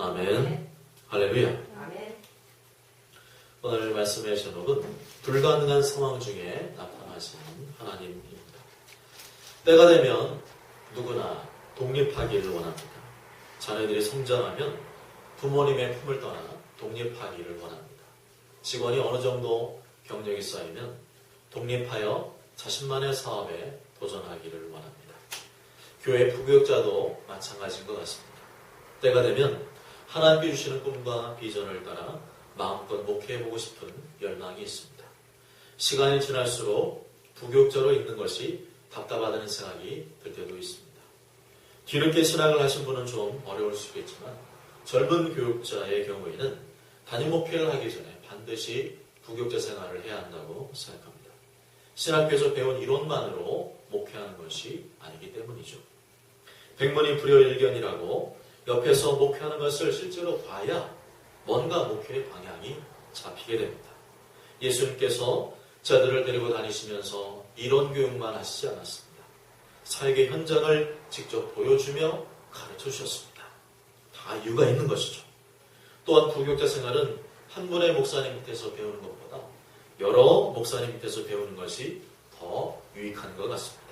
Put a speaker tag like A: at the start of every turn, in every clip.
A: 아멘. 할렐루야.
B: 아멘.
A: 오늘 말씀의 제목은 불가능한 상황 중에 나타나신 하나님입니다. 때가 되면 누구나 독립하기를 원합니다. 자녀들이 성장하면 부모님의 품을 떠나 독립하기를 원합니다. 직원이 어느 정도 경력이 쌓이면 독립하여 자신만의 사업에 도전하기를 원합니다. 교회 부교육자도 마찬가지인 것 같습니다. 때가 되면 하나님께 주시는 꿈과 비전을 따라 마음껏 목회해보고 싶은 열망이 있습니다. 시간이 지날수록 부교육자로 있는 것이 답답하다는 생각이 들 때도 있습니다. 뒤늦게 신학을 하신 분은 좀 어려울 수 있겠지만 젊은 교육자의 경우에는 담임 목회를 하기 전에 반드시 부교육자 생활을 해야 한다고 생각합니다. 신학교에서 배운 이론만으로 목회하는 것이 아니기 때문이죠. 백문이 불여일견이라고 옆에서 목회하는 것을 실제로 봐야 뭔가 목회의 방향이 잡히게 됩니다. 예수님께서 자들을 데리고 다니시면서 이론 교육만 하시지 않았습니다. 사역의 현장을 직접 보여주며 가르쳐 주셨습니다. 다 이유가 있는 것이죠. 또한 부교육자 생활은 한 분의 목사님 밑에서 배우는 것보다 여러 목사님 밑에서 배우는 것이 더 유익한 것 같습니다.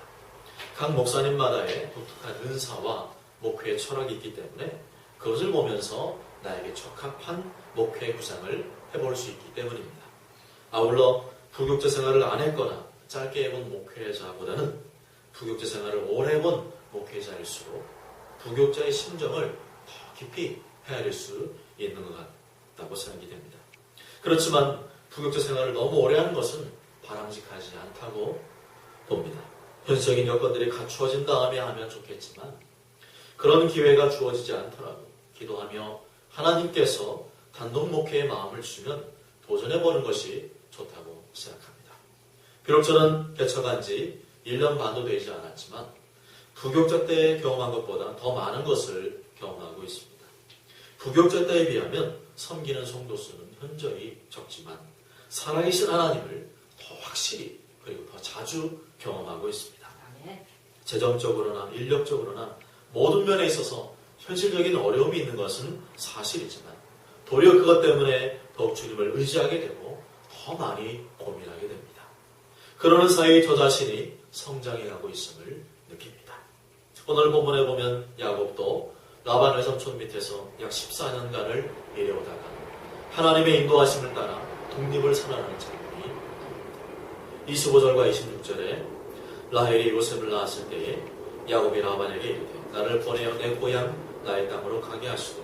A: 각 목사님마다의 독특한 은사와 목회의 철학이 있기 때문에 그것을 보면서 나에게 적합한 목회 구상을 해볼 수 있기 때문입니다. 아울러 부교육자 생활을 안 했거나 짧게 해본 목회자보다는 부교육자 생활을 오래 해본 목회자일수록 부교육자의 심정을 더 깊이 헤아릴 수 있는 것 같다고 생각이 됩니다. 그렇지만 부교육자 생활을 너무 오래 하는 것은 바람직하지 않다고 봅니다. 현실적인 여건들이 갖추어진 다음에 하면 좋겠지만 그런 기회가 주어지지 않더라도 기도하며 하나님께서 단독 목회의 마음을 주시면 도전해보는 것이 좋다고 생각합니다. 비록 저는 개척한 지 1년 반도 되지 않았지만 부교육자 때 경험한 것보다 더 많은 것을 경험하고 있습니다. 부교육자 때에 비하면 섬기는 성도 수는 현저히 적지만 살아계신 하나님을 더 확실히 그리고 더 자주 경험하고 있습니다. 재정적으로나 인력적으로나 모든 면에 있어서 현실적인 어려움이 있는 것은 사실이지만 도리어 그것 때문에 더욱 주님을 의지하게 되고 더 많이 고민하게 됩니다. 그러는 사이 저 자신이 성장해가고 있음을 느낍니다. 오늘 본문에 보면 야곱도 라반 외삼촌 밑에서 약 14년간을 일해오다가 하나님의 인도하심을 따라 독립을 선언하는 장면이 25절과 26절에 라헬이 요셉을 낳았을 때에 야곱이 라반에게 이르되 나를 보내어 내 고향 나의 땅으로 가게 하시되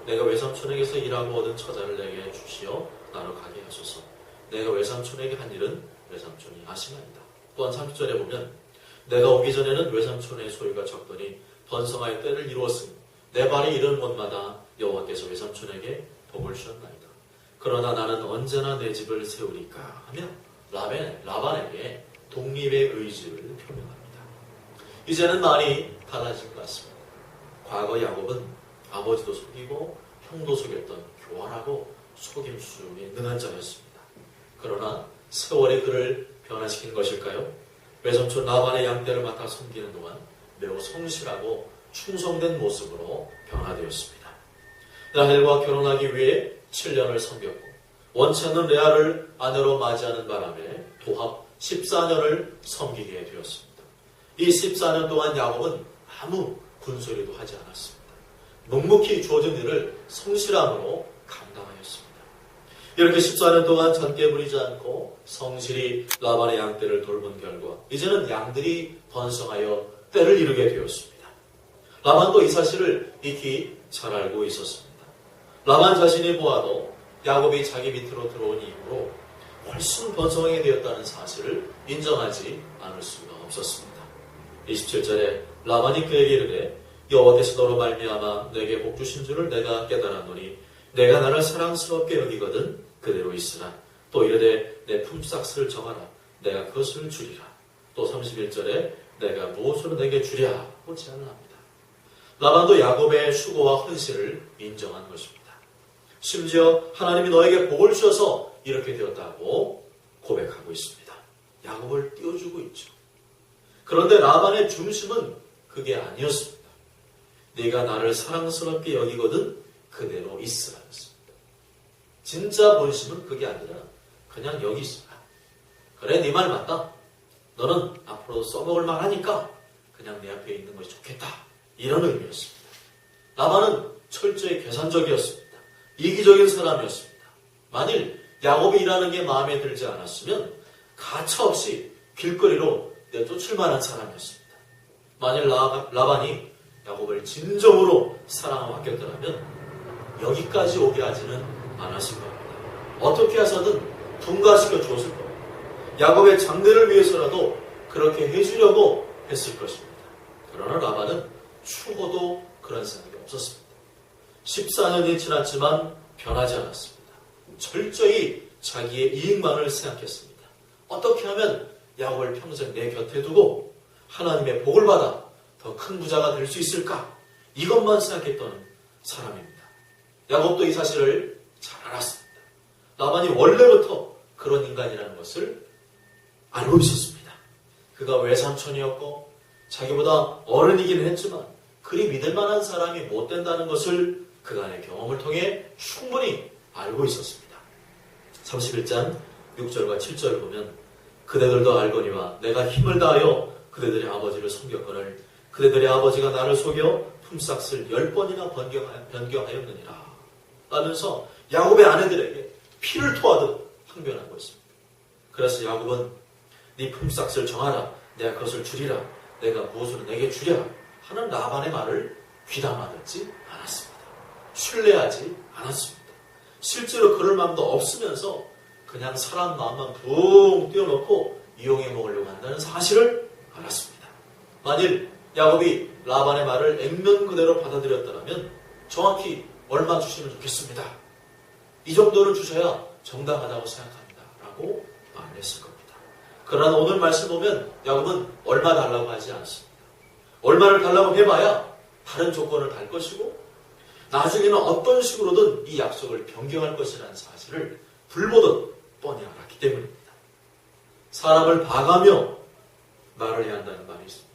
A: 내가 외삼촌에게서 일하고 얻은 처자를 내게 주시어 나로 가게 하소서. 내가 외삼촌에게 한 일은 외삼촌이 아시나이다. 또한 30절에 보면 내가 오기 전에는 외삼촌의 소유가 적더니 번성하여 때를 이루었으니 내 발이 이른 곳마다 여호와께서 외삼촌에게 복을 주셨나이다. 그러나 나는 언제나 내 집을 세우리까 하며 라반에게 독립의 의지를 표명합니다. 이제는 많이 달라진 것 같습니다. 과거 야곱은 아버지도 속이고 형도 속였던 교활하고 속임수에 능한 자였습니다. 그러나 세월이 그를 변화시킨 것일까요? 외삼촌 라반의 양떼를 맡아 섬기는 동안 매우 성실하고 충성된 모습으로 변화되었습니다. 라헬과 결혼하기 위해 7년을 섬겼고 원치 않는 레아를 아내로 맞이하는 바람에 도합 14년을 섬기게 되었습니다. 이 14년 동안 야곱은 아무 군소리도 하지 않았습니다. 묵묵히 주어진 일을 성실함으로 감당하였습니다. 이렇게 14년 동안 전개 부리지 않고 성실히 라반의 양떼를 돌본 결과 이제는 양들이 번성하여 때를 이루게 되었습니다. 라반도 이 사실을 익히 잘 알고 있었습니다. 라반 자신이 보아도 야곱이 자기 밑으로 들어온 이후로 훨씬 번성하게 되었다는 사실을 인정하지 않을 수가 없었습니다. 27절에 라반이 그에게 이르되 여호와께서 너로 말미암아 내게 복 주신 줄을 내가 깨달았노니 내가 나를 사랑스럽게 여기거든 그대로 있으라. 또 이르되 내 품삯을 정하라. 내가 그것을 주리라. 또 31절에 내가 무엇으로 내게 주랴고 제안을 합니다. 라반도 야곱의 수고와 헌신을 인정한 것입니다. 심지어 하나님이 너에게 복을 주셔서 이렇게 되었다고 고백하고 있습니다. 야곱을 띄워주고 있죠. 그런데 라반의 중심은 그게 아니었습니다. 네가 나를 사랑스럽게 여기거든 그대로 있으라였습니다. 진짜 본심은 그게 아니라 그냥 여기 있어라. 그래, 네 말 맞다. 너는 앞으로 써먹을 만하니까 그냥 내 앞에 있는 것이 좋겠다. 이런 의미였습니다. 라반은 철저히 계산적이었습니다. 이기적인 사람이었습니다. 만일 야곱이 일하는 게 마음에 들지 않았으면 가차없이 길거리로 내쫓을 만한 사람이었습니다. 만일 라반이 야곱을 진정으로 사랑하고 아꼈더라면 여기까지 오게 하지는 않았을 겁니다. 어떻게 해서든 분가시켜 주었을 겁니다. 야곱의 장래를 위해서라도 그렇게 해주려고 했을 것입니다. 그러나 라반은 추호도 그런 생각이 없었습니다. 14년이 지났지만 변하지 않았습니다. 철저히 자기의 이익만을 생각했습니다. 어떻게 하면 야곱을 평생 내 곁에 두고 하나님의 복을 받아 더 큰 부자가 될 수 있을까? 이것만 생각했던 사람입니다. 야곱도 이 사실을 잘 알았습니다. 라반이 원래부터 그런 인간이라는 것을 알고 있었습니다. 그가 외삼촌이었고 자기보다 어른이기는 했지만 그리 믿을 만한 사람이 못 된다는 것을 그간의 경험을 통해 충분히 알고 있었습니다. 31장 6절과 7절을 보면 그대들도 알거니와 내가 힘을 다하여 그대들의 아버지를 섬겼거늘 그대들의 아버지가 나를 속여 품삯을 10번이나 변경하였느니라 라면서 야곱의 아내들에게 피를 토하듯 항변하고 있습니다. 그래서 야곱은 네 품삯을 정하라. 내가 그것을 주리라. 내가 무엇으로 내게 주랴 하는 라반의 말을 귀담아 듣지 않았습니다. 신뢰하지 않았습니다. 실제로 그럴 마음도 없으면서 그냥 사람 마음만 붕 띄워놓고 이용해 먹으려고 한다는 사실을 알았습니다. 만일 야곱이 라반의 말을 액면 그대로 받아들였다면 정확히 얼마 주시면 좋겠습니다. 이 정도는 주셔야 정당하다고 생각합니다. 라고 말을 했을 겁니다. 그러나 오늘 말씀 보면 야곱은 얼마 달라고 하지 않습니다. 얼마를 달라고 해봐야 다른 조건을 달 것이고 나중에는 어떤 식으로든 이 약속을 변경할 것이라는 사실을 불보듯 뻔히 알았기 때문입니다. 사람을 봐가며 말을 해야 한다는 말이 있습니다.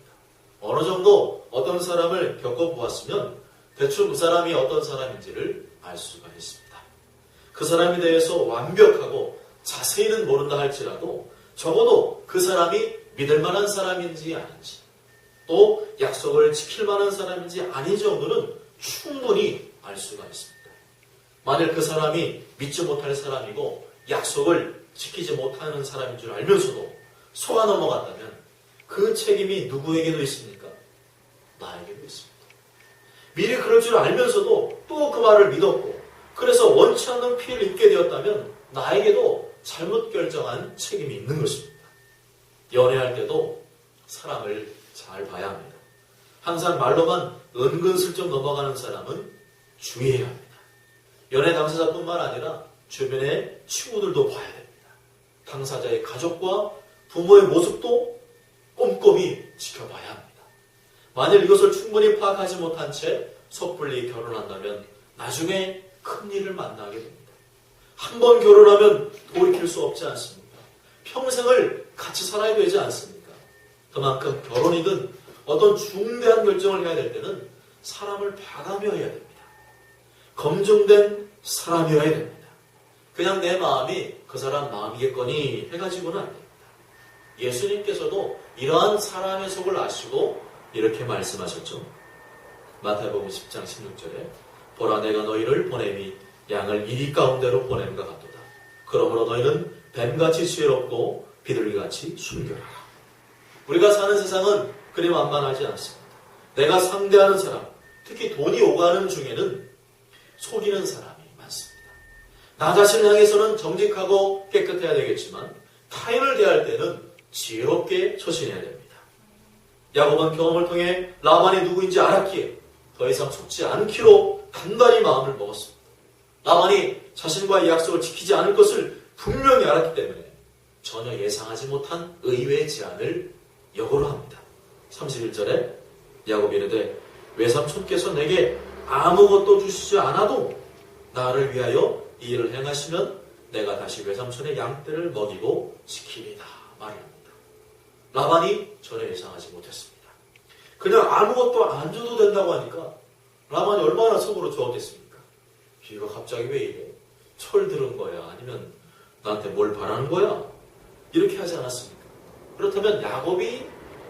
A: 어느 정도 어떤 사람을 겪어보았으면 대충 그 사람이 어떤 사람인지를 알 수가 있습니다. 그 사람에 대해서 완벽하고 자세히는 모른다 할지라도 적어도 그 사람이 믿을 만한 사람인지 아닌지 또 약속을 지킬 만한 사람인지 아닌지 정도는 충분히 알 수가 있습니다. 만일 그 사람이 믿지 못할 사람이고 약속을 지키지 못하는 사람인 줄 알면서도 속아 넘어갔다면 그 책임이 누구에게도 있습니까? 나에게도 있습니다. 미리 그럴 줄 알면서도 또 그 말을 믿었고 그래서 원치 않는 피해를 입게 되었다면 나에게도 잘못 결정한 책임이 있는 것입니다. 연애할 때도 사람을 잘 봐야 합니다. 항상 말로만 은근슬쩍 넘어가는 사람은 주의해야 합니다. 연애 당사자뿐만 아니라 주변의 친구들도 봐야 됩니다. 당사자의 가족과 부모의 모습도 꼼꼼히 지켜봐야 합니다. 만일 이것을 충분히 파악하지 못한 채 섣불리 결혼한다면 나중에 큰일을 만나게 됩니다. 한 번 결혼하면 돌이킬 수 없지 않습니까? 평생을 같이 살아야 되지 않습니까? 그만큼 결혼이든 어떤 중대한 결정을 해야 될 때는 사람을 봐가며 해야 됩니다. 검증된 사람이어야 됩니다. 그냥 내 마음이 그 사람 마음이겠거니 해가지고는 안 됩니다. 예수님께서도 이러한 사람의 속을 아시고 이렇게 말씀하셨죠. 마태복음 10장 16절에 보라 내가 너희를 보냄이 양을 이리 가운데로 보냄과 같도다. 그러므로 너희는 뱀같이 지혜롭고 비둘기같이 순결하라. 우리가 사는 세상은 그리 만만하지 않습니다. 내가 상대하는 사람, 특히 돈이 오가는 중에는 속이는 사람이 많습니다. 나 자신을 향해서는 정직하고 깨끗해야 되겠지만 타인을 대할 때는 지혜롭게 처신해야 됩니다. 야곱은 경험을 통해 라반이 누구인지 알았기에 더 이상 속지 않기로 단단히 마음을 먹었습니다. 라반이 자신과의 약속을 지키지 않을 것을 분명히 알았기 때문에 전혀 예상하지 못한 의외의 제안을 역으로 합니다. 31절에 야곱이 이르되 외삼촌께서 내게 아무것도 주시지 않아도 나를 위하여 이 일을 행하시면 내가 다시 외삼촌의 양떼를 먹이고 지키리다 말을 합니다. 라반이 전혀 예상하지 못했습니다. 그냥 아무것도 안 줘도 된다고 하니까 라반이 얼마나 속으로 좋았겠습니까? 비가 갑자기 왜 이래? 철 들은 거야? 아니면 나한테 뭘 바라는 거야? 이렇게 하지 않았습니까? 그렇다면 야곱이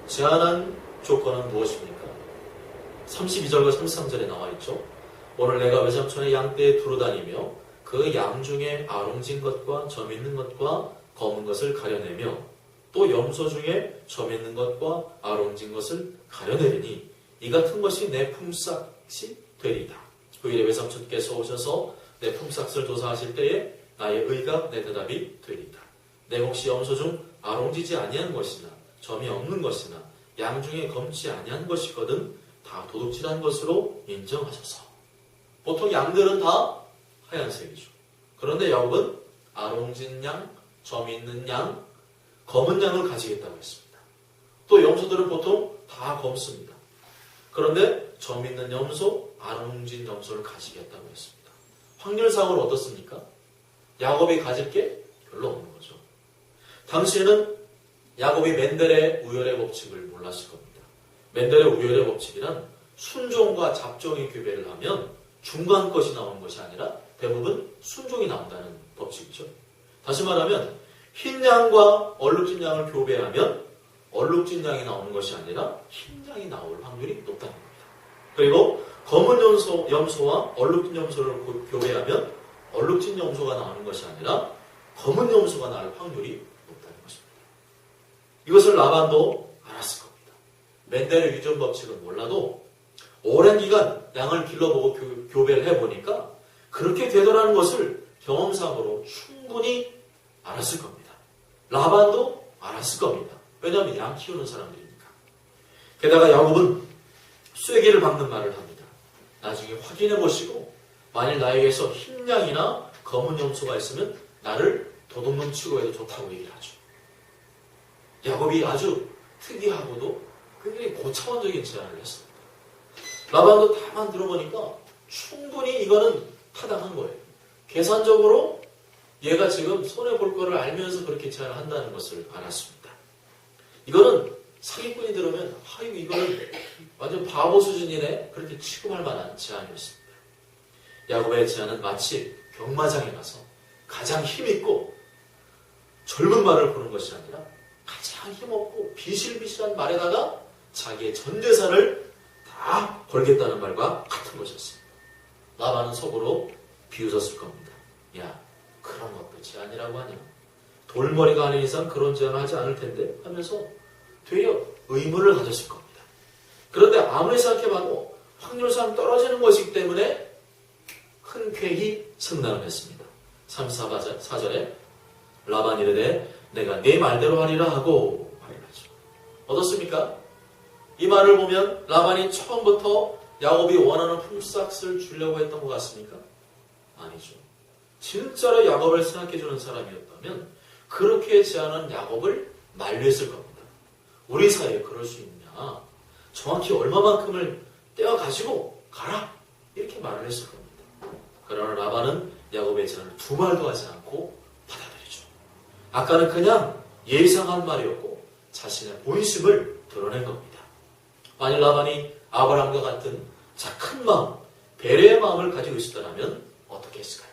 A: 제안한 조건은 무엇입니까? 32절과 33절에 나와 있죠. 오늘 내가 외삼촌의 양떼에 두루다니며 그 양 중에 아롱진 것과 점 있는 것과 검은 것을 가려내며 또 염소 중에 점 있는 것과 아롱진 것을 가려내리니 이 같은 것이 내 품삯이 되리이다. 후일에 외삼촌께서 오셔서 내 품삯을 조사하실 때에 나의 의가 내 대답이 되리이다. 내 혹시 염소 중 아롱지지 아니한 것이나 점이 없는 것이나 양 중에 검지 아니한 것이거든 다 도둑질한 것으로 인정하셔서. 보통 양들은 다 하얀색이죠. 그런데 야곱은 아롱진 양, 점 있는 양, 검은 양을 가지겠다고 했습니다. 또 염소들은 보통 다 검습니다. 그런데 점 있는 염소, 아롱진 염소를 가지겠다고 했습니다. 확률상으로 어떻습니까? 야곱이 가질 게 별로 없는 거죠. 당시에는 야곱이 멘델의 우열의 법칙을 몰랐을 겁니다. 멘델의 우열의 법칙이란 순종과 잡종이 교배를 하면 중간 것이 나오는 것이 아니라 대부분 순종이 나온다는 법칙이죠. 다시 말하면 흰 양과 얼룩진 양을 교배하면 얼룩진 양이 나오는 것이 아니라 흰 양이 나올 확률이 높다는 겁니다. 그리고 검은 염소와 얼룩진 염소를 교배하면 얼룩진 염소가 나오는 것이 아니라 검은 염소가 나올 확률이 높다는 것입니다. 이것을 라반도 알았을 겁니다. 멘델의 유전 법칙은 몰라도 오랜 기간 양을 길러보고 교배를 해보니까 그렇게 되더라는 것을 경험상으로 충분히 알았을 겁니다. 라반도 알았을 겁니다. 왜냐하면 양 키우는 사람들이니까. 게다가 야곱은 쐐기를 박는 말을 합니다. 나중에 확인해 보시고 만일 나에게서 흰 양이나 검은 염소가 있으면 나를 도둑놈 치고 해도 좋다고 얘기를 하죠. 야곱이 아주 특이하고도 굉장히 고차원적인 제안을 했습니다. 라반도 다만 들어보니까 충분히 이거는 타당한 거예요. 계산적으로 얘가 지금 손해볼 거를 알면서 그렇게 제안을 한다는 것을 알았습니다. 이거는 사기꾼이 들으면 아이고 이거는 완전 바보 수준이네 그렇게 취급할 만한 제안이었습니다. 야곱의 제안은 마치 경마장에 가서 가장 힘있고 젊은 말을 고는 것이 아니라 가장 힘없고 비실비실한 말에다가 자기의 전 재산을 다 걸겠다는 말과 같은 것이었습니다. 라반은 속으로 비웃었을 겁니다. 야, 그런 것도 제안이라고 하냐? 돌머리가 아닌 이상 그런 제안을 하지 않을 텐데 하면서 되려 의문을 가졌을 겁니다. 그런데 아무리 생각해봐도 확률상 떨어지는 것이기 때문에 흔쾌히 승낙을 했습니다. 34절에 라반이 이르되 내가 네 말대로 하리라 하고 말이라죠. 어떻습니까? 이 말을 보면 라반이 처음부터 야곱이 원하는 품삯을 주려고 했던 것 같습니까? 아니죠. 진짜로 야곱을 생각해주는 사람이었다면 그렇게 제안한 야곱을 만류했을 겁니다. 우리 사이에 그럴 수 있냐? 정확히 얼마만큼을 떼어가지고 가라! 이렇게 말을 했을 겁니다. 그러나 라반은 야곱의 제안을 두 말도 하지 않고 받아들이죠. 아까는 그냥 예상한 말이었고 자신의 본심을 드러낸 겁니다. 만일 라반이 아브라함과 같은 큰 마음, 배려의 마음을 가지고 있었다면 어떻게 했을까요?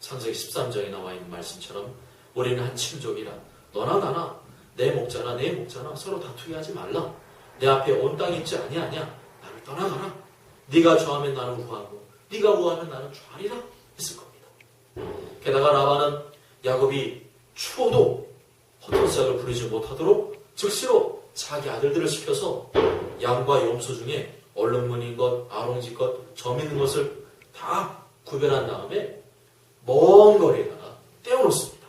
A: 창세기 13장에 나와 있는 말씀처럼 우리는 한 친족이라 너나 나나 내 목자나 내 목자나 서로 다투게 하지 말라. 내 앞에 온 땅이 있지 아니하냐? 나를 떠나가라. 네가 좌하면 나는 우하고 네가 우하면 나는 좌하리라 했을 겁니다. 게다가 라반은 야곱이 추워도 헛헛삭을 부리지 못하도록 즉시로 자기 아들들을 시켜서 양과 염소 중에 얼룩무늬인 것, 아롱지 것, 점 있는 것을 다 구별한 다음에 먼 거리에다가 떼어놓습니다.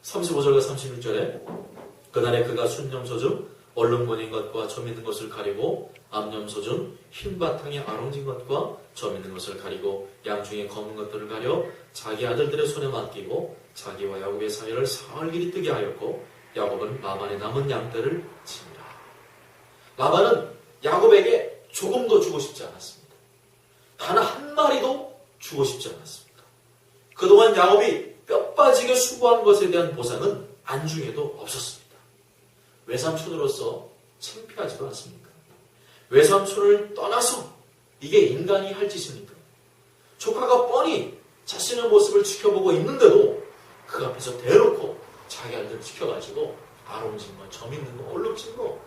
A: 35절과 36절에 그날에 그가 순염소 중 얼룩무늬인 것과 점 있는 것을 가리고 암염소 중 흰 바탕에 아롱진 것과 점 있는 것을 가리고 양 중에 검은 것들을 가려 자기 아들들의 손에 맡기고 자기와 야곱의 사이를 사흘 길이 뜨게 하였고 야곱은 라반의 남은 양떼를 치니라. 라반은 야곱에게 조금도 주고 싶지 않았습니다. 단 한 마리도 주고 싶지 않았습니다. 그동안 야곱이 뼈 빠지게 수고한 것에 대한 보상은 안중에도 없었습니다. 외삼촌으로서 창피하지도 않습니까? 외삼촌을 떠나서 이게 인간이 할 짓입니까? 조카가 뻔히 자신의 모습을 지켜보고 있는데도 그 앞에서 대놓고 자기 아들 지켜가지고 아롱진 거, 점 있는 거, 얼룩진 거,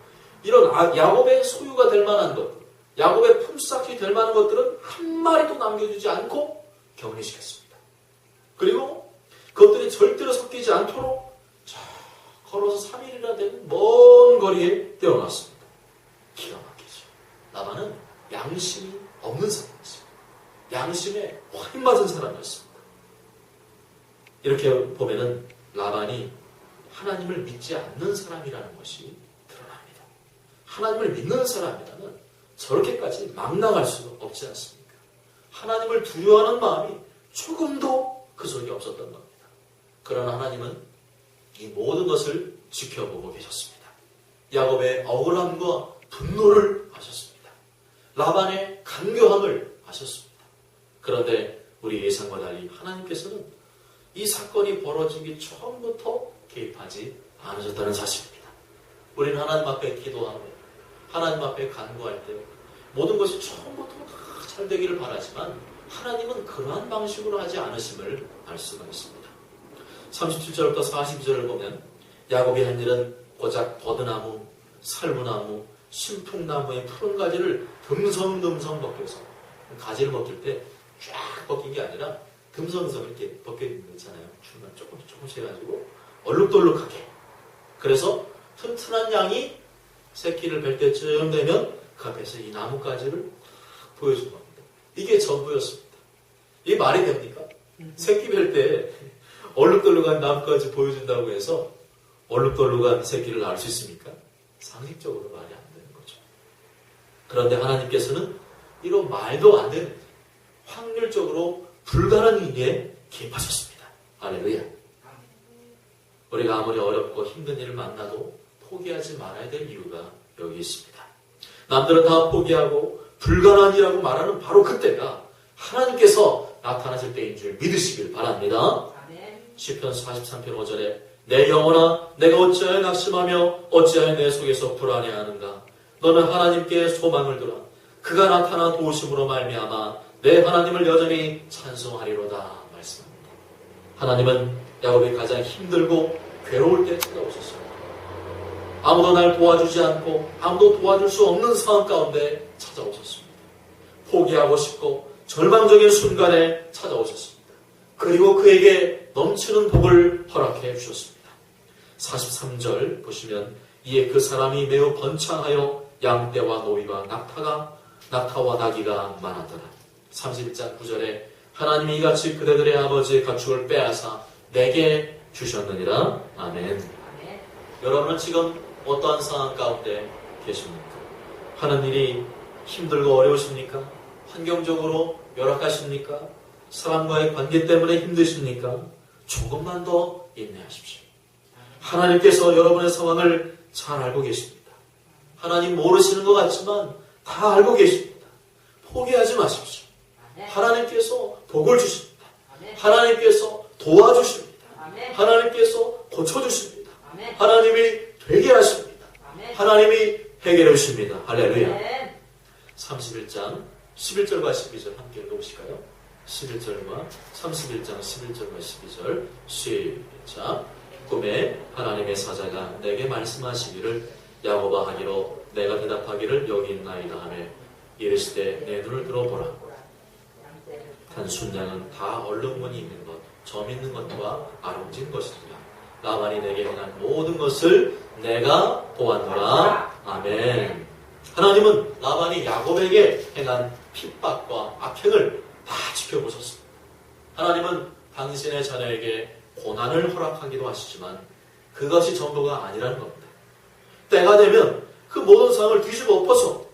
A: 이런 야곱의 소유가 될 만한 것, 야곱의 품삯이 될 만한 것들은 한 마리도 남겨주지 않고 격리시켰습니다. 그리고 그것들이 절대로 섞이지 않도록 걸어서 3일이나 되는 먼 거리에 떼어놨습니다. 기가 막히죠. 라반은 양심이 없는 사람이었습니다. 양심에 확 맞은 사람이었습니다. 이렇게 보면은 라반이 하나님을 믿지 않는 사람이라는 것이 드러납니다. 하나님을 믿는 사람이라면 저렇게까지 막 나갈 수가 없지 않습니까? 하나님을 두려워하는 마음이 조금도 그 속에 없었던 겁니다. 그러나 하나님은 이 모든 것을 지켜보고 계셨습니다. 야곱의 억울함과 분노를 아셨습니다. 라반의 간교함을 아셨습니다. 그런데 우리 예상과 달리 하나님께서는 이 사건이 벌어지기 처음부터 개입하지 않으셨다는 사실입니다. 우리는 하나님 앞에 기도하며 하나님 앞에 간구할 때 모든 것이 처음부터 다 잘 되기를 바라지만 하나님은 그러한 방식으로 하지 않으심을 알 수가 있습니다. 37절부터 42절을 보면 야곱이 한 일은 고작 버드나무, 살무나무, 신풍나무의 푸른 가지를 듬성듬성 벗겨서 가지를 벗길 때 쫙 벗긴 게 아니라 듬성듬성 이렇게 벗겨진 거 있잖아요. 중간 조금씩 해가지고 얼룩덜룩하게. 그래서 튼튼한 양이 새끼를 뵐 때쯤 되면 그 앞에서 이 나뭇가지를 보여준 겁니다. 이게 전부였습니다. 이게 말이 됩니까? 새끼 뵐 때 얼룩덜룩한 나뭇가지 보여준다고 해서 얼룩덜룩한 새끼를 낳을 수 있습니까? 상식적으로 말이 안 되는 거죠. 그런데 하나님께서는 이런 말도 안 되는 확률적으로 불가능한 일에 개입하셨습니다. 할렐루야. 우리가 아무리 어렵고 힘든 일을 만나도 포기하지 말아야 될 이유가 여기 있습니다. 남들은 다 포기하고 불가능이라고 말하는 바로 그때가 하나님께서 나타나실 때인 줄 믿으시길 바랍니다. 시편 43편 5절에 내 영혼아 내가 어찌하여 낙심하며 어찌하여 내 속에서 불안해하는가. 너는 하나님께 소망을 두라. 그가 나타나 도우심으로 말미암아 내 하나님을 여전히 찬송하리로다 말씀합니다. 하나님은 야곱이 가장 힘들고 괴로울 때 찾아오셨습니다. 아무도 날 도와주지 않고 아무도 도와줄 수 없는 상황 가운데 찾아오셨습니다. 포기하고 싶고 절망적인 순간에 찾아오셨습니다. 그리고 그에게 넘치는 복을 허락해 주셨습니다. 43절 보시면 이에 그 사람이 매우 번창하여 양떼와 노위와 낙타와 나귀가 많았더라. 31장 9절에 하나님이 이같이 그대들의 아버지의 가축을 빼앗아 내게 주셨느니라. 아멘. 여러분은 지금 어떠한 상황 가운데 계십니까? 하는 일이 힘들고 어려우십니까? 환경적으로 열악하십니까? 사람과의 관계 때문에 힘드십니까? 조금만 더 인내하십시오. 하나님께서 여러분의 상황을 잘 알고 계십니다. 하나님 모르시는 것 같지만 다 알고 계십니다. 포기하지 마십시오. 하나님께서 복을 주십니다. 하나님께서 도와주십니다. 하나님께서 고쳐주십니다. 하나님이 되게 하십니다. 하나님이 해결해 주십니다. 할렐루야. 31장 11절과 12절 함께 읽어보실까요? 11절과 31장 11절과 12절 시작. 꿈에 하나님의 사자가 내게 말씀하시기를 야곱아 하기로 내가 대답하기를 여기 있나이다 하며 이르시되 내 눈을 들어보라. 단순 양은 다 얼룩무늬 있는 것, 점 있는 것과 아롱진 것이니라. 라반이 내게 행한 모든 것을 내가 보았노라. 아멘. 하나님은 라반이 야곱에게 행한 핍박과 악행을 다 지켜보셨습니다. 하나님은 당신의 자녀에게 고난을 허락하기도 하시지만 그것이 전부가 아니라는 겁니다. 때가 되면 그 모든 상황을 뒤집어 엎어서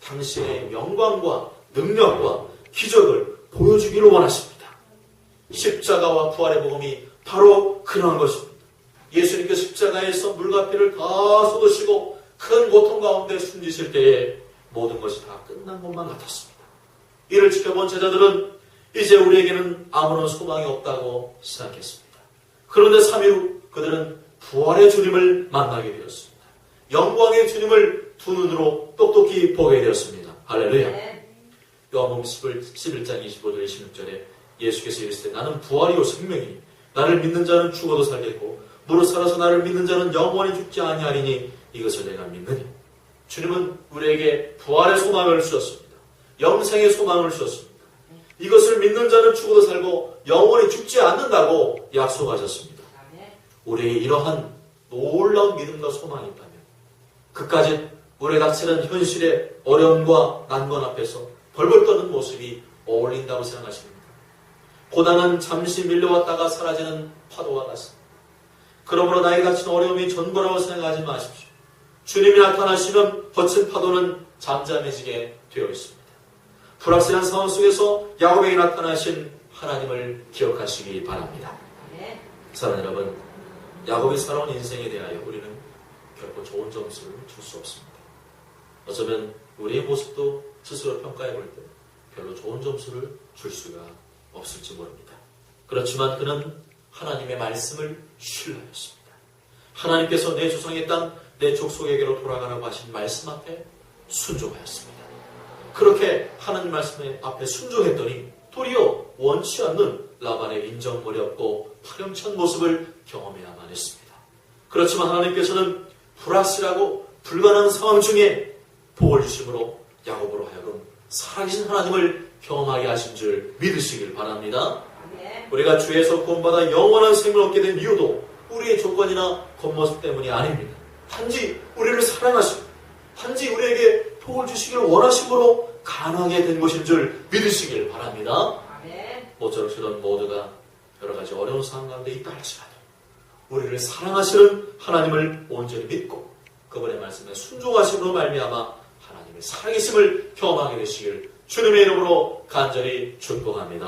A: 당신의 영광과 능력과 기적을 보여주기를 원하십니다. 십자가와 부활의 복음이 바로 그러한 것입니다. 예수님께서 십자가에서 물과 피를 다 쏟으시고 큰 고통 가운데 숨지실 때에 모든 것이 다 끝난 것만 같았습니다. 이를 지켜본 제자들은 이제 우리에게는 아무런 소망이 없다고 생각했습니다. 그런데 3일 후 그들은 부활의 주님을 만나게 되었습니다. 영광의 주님을 두 눈으로 똑똑히 보게 되었습니다. 할렐루야. 요한복음 11장 25절 26절에 예수께서 이르시되 나는 부활이요 생명이니 나를 믿는 자는 죽어도 살겠고 무릇 살아서 나를 믿는 자는 영원히 죽지 아니하리니 이것을 내가 믿느니. 주님은 우리에게 부활의 소망을 주셨습니다. 영생의 소망을 주셨습니다. 이것을 믿는 자는 죽어도 살고 영원히 죽지 않는다고 약속하셨습니다. 우리의 이러한 놀라운 믿음과 소망이 있다면 그까지 우리에 닥치는 현실의 어려움과 난관 앞에서 벌벌 떠는 모습이 어울린다고 생각하십니까? 고난은 잠시 밀려왔다가 사라지는 파도와 같습니다. 그러므로 나에게 닥치는 어려움이 전부라고 생각하지 마십시오. 주님이 나타나시면 거친 파도는 잠잠해지게 되어 있습니다. 불확실한 상황 속에서 야곱에게 나타나신 하나님을 기억하시기 바랍니다. 사랑하는 여러분, 야곱이 살아온 인생에 대하여 우리는 결코 좋은 점수를 줄 수 없습니다. 어쩌면 우리의 모습도 스스로 평가해 볼 때 별로 좋은 점수를 줄 수가 없을지 모릅니다. 그렇지만 그는 하나님의 말씀을 신뢰하였습니다. 하나님께서 내 조상의 땅, 내 족속에게로 돌아가라고 하신 말씀 앞에 순종하였습니다. 그렇게 하나님 말씀 앞에 순종했더니 도리어 원치 않는 라반의 인정머리 없고 파렴치한 모습을 경험해야만 했습니다. 그렇지만 하나님께서는 불확실하고 불가능한 상황 중에 복을 주심으로 야곱으로 하여금 살아계신 하나님을 경험하게 하신 줄 믿으시길 바랍니다. 우리가 주에서 구원받아 영원한 생명을 얻게 된 이유도 우리의 조건이나 겉모습 때문이 아닙니다. 단지 우리를 사랑하시고 단지 우리에게 복을 주시기를 원하심으로 가능하게 된 것인 줄 믿으시길 바랍니다. 모쪼록 저런 모두가 여러 가지 어려운 상황 가운데 있다 할지라도 우리를 사랑하시는 하나님을 온전히 믿고 그분의 말씀에 순종하심으로 말미암아 하나님의 살아계심을 경험하게 되시길 주님의 이름으로 간절히 축복합니다.